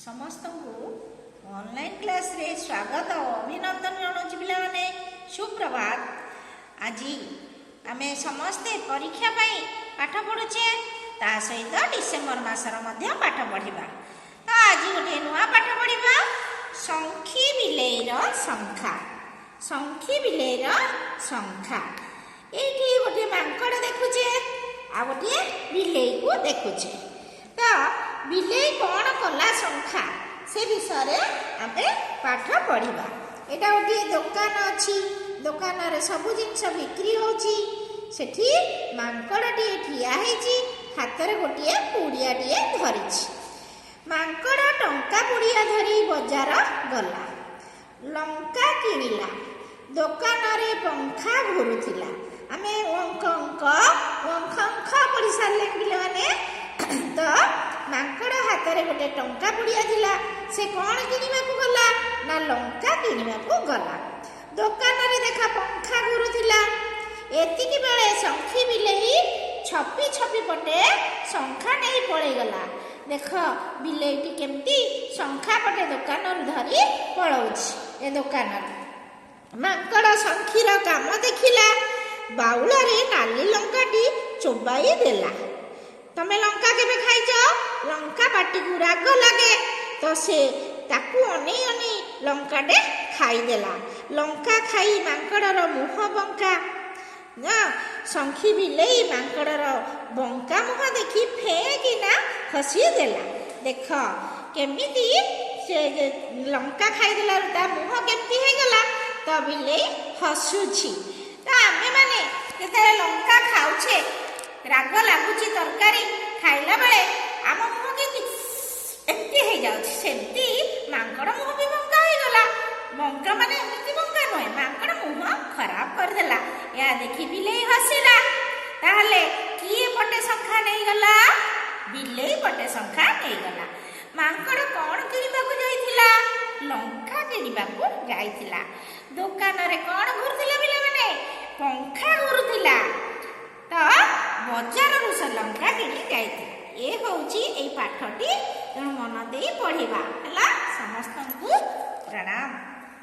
समस्त को online class रे स्वागत अभिनंदन जनाऊँ पिलाने सुप्रभात। आज आम समस्ते परीक्षा पाठ पढ़ुचे ता सहित डिसेम्बर मासर पाठ पढ़ा। तो आज गोटे नुआ पाठ पढ़ा संखी बिलेईर संख्या। संखी बिलेईर संख्या ये गोटे मांकड़ देखुचे आ गोटे बिलेई को देखुचे। तो बिलेई कौन कला संख्या से विषय आम पाठ पढ़ा। यहाँ गोटे दुकान अच्छी दुकान रे सब जिनस बिक्री होची। सेठी मांकड़टी ठिया होईची हाथ में गोटे पुड़ियाटे धरी। मांकड़ टंका पुड़िया धरी बजार गला लंका किणिला दुकान रे पंखा घुरुला। आम अंक अंक अंक अंक पढ़ी सारे पिले मैंने। तो मांकड़ हाथ में गोटे टंका पुड़िया थिला से कौन किणवा गला ना लंका किणवा गला। दुकान रे देखा पंखा घुरुला। एतिकी बेले संखी बिलेई छपी छपी पटे संख्या नहीं पलैगला। देख बिलेईटी केमती संख्या पटे दुकान धरी पलाउछि। ए दुकान मांकड़ संखीर काम देखिला बाउल रे नाली लंकाटी चोबाई देला। तमे लंका केबे खाइछ? लंका पाटी को राग लगे तो से ताकू अनै अनै लंकाटे खाईदेला। लंका खाई मांकड़र मुह बंका ना संखी बिलेई मांकड़र बंका मुह देखी फेंकिना हसी देला। देख केमिति से लंका खाईदेला ता मुह केमती हे गला। तो बिलेई हसुछि। तो आमे माने केते लंका खाउछे राग लागुची तरकारी खाइला बेले आम मुह केमती एमती हे जाउछि सेमती मांकड़ मुह भी बंका हे गला। बंका माने एमती बंका नय मांकड़ मुह खराब कर देला। या देखि बिलेई हसिला। ताहले किए पटे संख्या नहीं गला? बिलेई पटे संख्या नहीं गला। मांकड़ कौन किनिबाकू जाइथिला? लंका किनिबाकू जाइथिला। दुकान रे कौन घुरुथिला बिले माने? पंखा घुरुथिला। तो बजार रु से लंका किनि जाइथिला। ए होउची एई पाठटी मन देई पढ़िबा हला। समस्त को प्रणाम।